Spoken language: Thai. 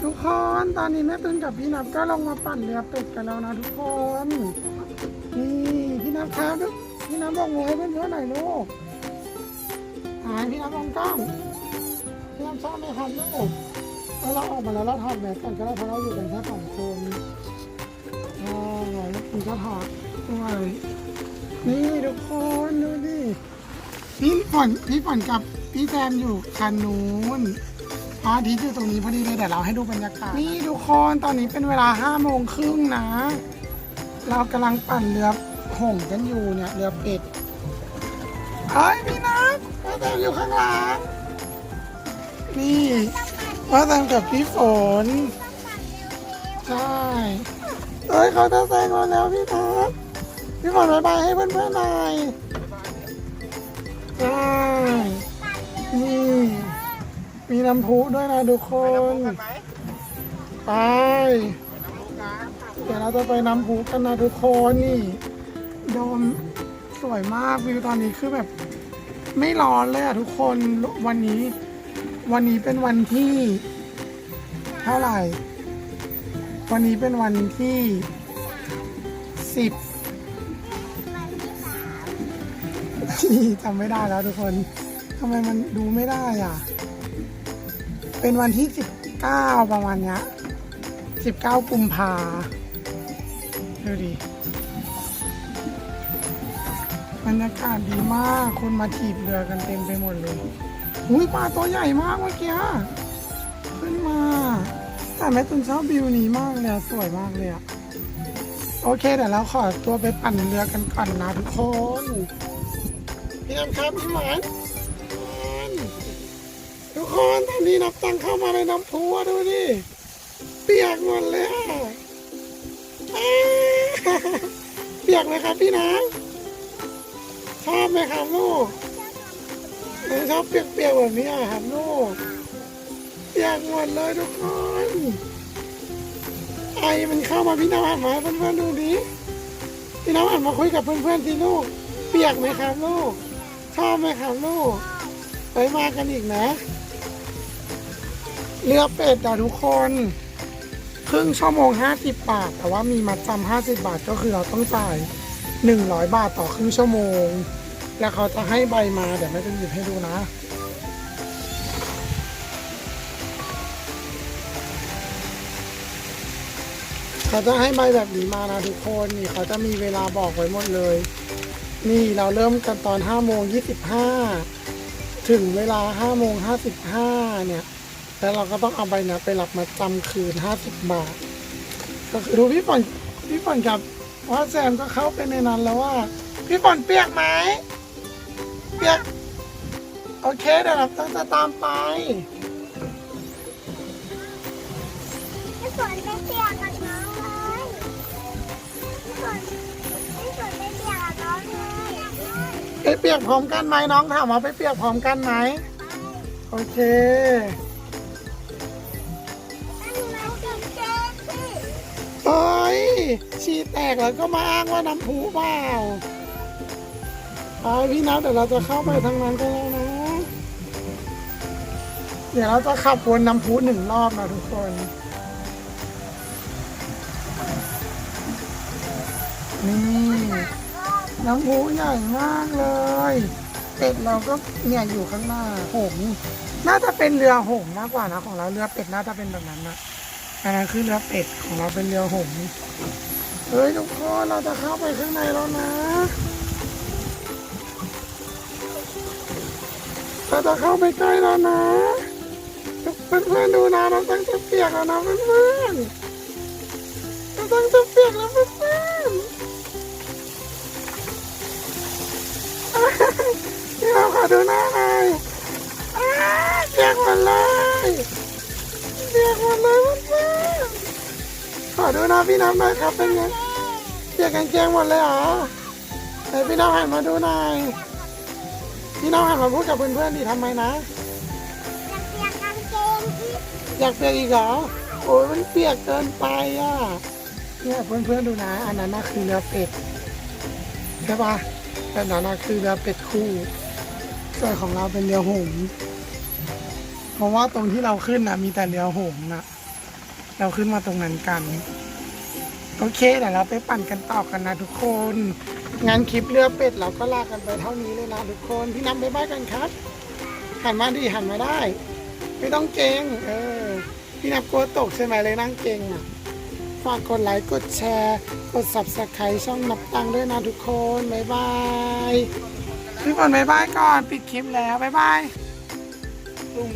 ทุกคนตอนนี้แม่ตุนกับพี่นับก็ลงมาปั่นเรือเป็ดกันแล้วนะทุกคนนี่พี่นับครับพี่นับบอกมือให้เพื่อนๆหน่อยลูกพี่นับมองกล้องพี่นับชอบไหมครับลูกแล้วเราออกมาแล้วเราถอดแมสก่อนก็ได้เพราะเราอยู่กันแค่2 คนแล้วคุณก็ถอดด้วยนี่ทุกคนดูดิพี่ฝนกับพี่แซมอยู่คันนู้นพระอาทิตย์อยู่ตรงนี้พอดีเลยเดี๋ยวเราให้ดูบรรยากาศนี่ทุกคนตอนนี้เป็นเวลา5 โมงครึ่งนะเรากำลังปั่นเรือหงกันอยู่เนี่ยเรือเป็ดเฮ้ยพี่นัทพ่อแซมอยู่ข้างหลังนี่พ่อแซมกับพี่ฝนใช่เฮ้ยเขาจะแซงเราแล้วพี่นัทพี่ฝนบายบายให้เพื่อนๆหน่อยใช่นี่มีน้ำพุด้วยนะทุกคนไปเดี๋ยวเราจะไปน้ำพุกันนะทุกคนนี่โดมสวยมากวิวตอนนี้คือแบบไม่ร้อนเลยอะทุกคนวันนี้เป็นวันที่เท่าไหร่วันนี้เป็นวันที่10จำไม่ได้แล้วทุกคนทำไมมันดูไม่ได้อ่ะเป็นวันที่19ประมาณเนี้ย19 กุมภาดูดิบรรยากาศดีมากคนมาถีบเรือกันเต็มไปหมดเลยอุ้ยปลาตัวใหญ่มากเมื่อกี้ขึ้นมาแต่แม่ตุนชอบวิวนี้มากเลยสวยมากเลยอะโอเคเดี๋ยวเราขอตัวไปปั่นเรือกันก่อนนะทุกคนพี่น้ำครับพี่หมานทุกคนตอนนี้นับตังเข้ามาในน้ำพุดูดิเปียกหมดเลยเปียกไหมครับพี่น้ำชอบไหมครับลูกชอบเปียกๆแบบนี้ครับลูกเปียกหมดเลยทุกคนไอมันเข้ามาพี่น้ำหันมาเพื่อนๆดูดิพี่น้ำหันมาคุยกับเพื่อนๆสิลูกเปียกไหมครับลูกชอบไหมครับลูกไปมากันอีกนะเรือเป็ดทุกคนครึ่งชั่วโมง50 บาทแต่ว่ามีมัดจำ50 บาทก็คือเราต้องจ่าย100 บาทต่อครึ่งชั่วโมงแล้วเขาจะให้ใบมาเดี๋ยวแม่จะหยิบให้ดูนะเขาจะให้ใบแบบนี้มานะทุกคนนี่เขาจะมีเวลาบอกไว้หมดเลยนี่เราเริ่มกันตอน5 โมง 25ถึงเวลา5 โมง 55เนี่ยแล้วเราก็ต้องเอาใบนี้ไปรับมาจำคืน50 บาทก็คือดูพี่ฝนกับพ่อแซมก็เข้าไปในนั้นแล้วว่าพี่ฝนเปียกไหมเปียกโอเคเดี๋ยวเราต้องจะตามไปพี่ฝนไปเปียกกับน้องเลยพี่ฝนไปเปียกกับน้องเลยไปเปียกพร้อมกันไหมน้องถามว่าไปเปียกพร้อมกันไหมโอเคเฮ้ยฉี่แตกแล้วก็มาอ้างว่าน้ำพุเปล่าไปพี่นัทเดี๋ยวเราจะเข้าไปทางนั้นกันแล้วนะเดี๋ยวเราจะขับวนน้ำพุ1 รอบนะทุกคนนี่น้ำพุใหญ่มากเลยเป็ดเราก็เนี่ยอยู่ข้างหน้าหงส์น่าจะเป็นเรือหงส์มากกว่านะของเราเรือเป็ดน่าจะเป็นแบบนั้นนะอันนั้นคือเรือเป็ดของเราเป็นเรือหงส์เฮ้ยทุกคนเราจะเข้าไปข้างในแล้วนะเราจะเข้าไปใกล้แล้วนะเพื่อนๆดูนะน้ำตั้งจะเปียกแล้วนะเพื่อนๆน้ำตั้งจะเปียกแล้วเพื่อนๆที่เราขอดูหน้าหน่อยเปียกหมดเลยเปียกหมดเลยเพื่อนๆขอดูหน้าพี่น้ำหน่อยครับเป็นไงเปียกกางเกงหมดเลยเหรอไหนพี่น้ำหันมาดูหน่อยพี่น้ำหันมาพูดกับเพื่อนๆดิทำไมนะอยากเปียกอีกเหรอโอ้ยมันเปียกเกินไปเนี่ยเพื่อนๆดูนะอันนั้นน่ะคือเรือเป็ดใช่ปะแต่นั้นน่ะคือเรือเป็ดคู่ส่วนของเราเป็นเรือหงส์เพราะว่าตรงที่เราขึ้นน่ะมีแต่เรือหงส์นะ เราขึ้นมาตรงนั้นกันโอเคเดี๋ยวเราไปปั่นกันต่อกันนะทุกคนงานคลิปเรือเป็ดเราก็ลากันไปเท่านี้เลยนะทุกคนพี่น้ำบ๊ายบายกันครับหันมาดิหันมาได้ ไม่ต้องเกรงพี่นับกลัวตกใช่ไหมเลยนั่งเกรงอ่ะฝากกดไลค์กดแชร์กด Subscribe ช่องนับตังค์ด้วยนะทุกคนบ๊ายบายพี่ฝนบ๊ายบายก่อนปิดคลิปแล้วบ๊ายบายตุ้ม